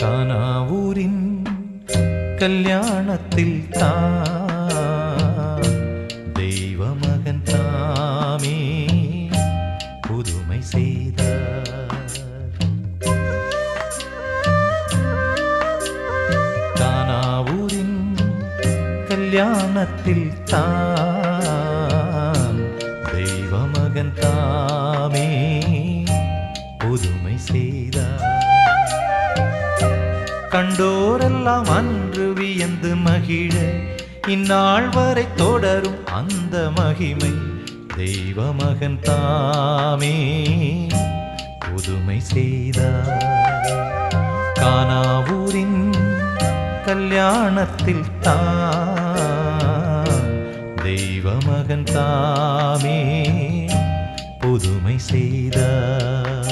கானாவூரின் கல்யாணத்தில் தான் தெய்வ மகன் தாமே புதுமை செய்தார். கானாவூரின் கல்யாணத்தில் தான் தெய்வ மகன் தாமே புதுமை செய்தார். கண்டோரெல்லாம் அன்று வியந்து மகிழ இந்நாள் வரை தொடரும் அந்த மகிமை தெய்வ மகன் தாமே புதுமை செய்தார். கானாவூரின் கல்யாணத்தில் தான் தெய்வ மகன் தாமே புதுமை செய்தார்.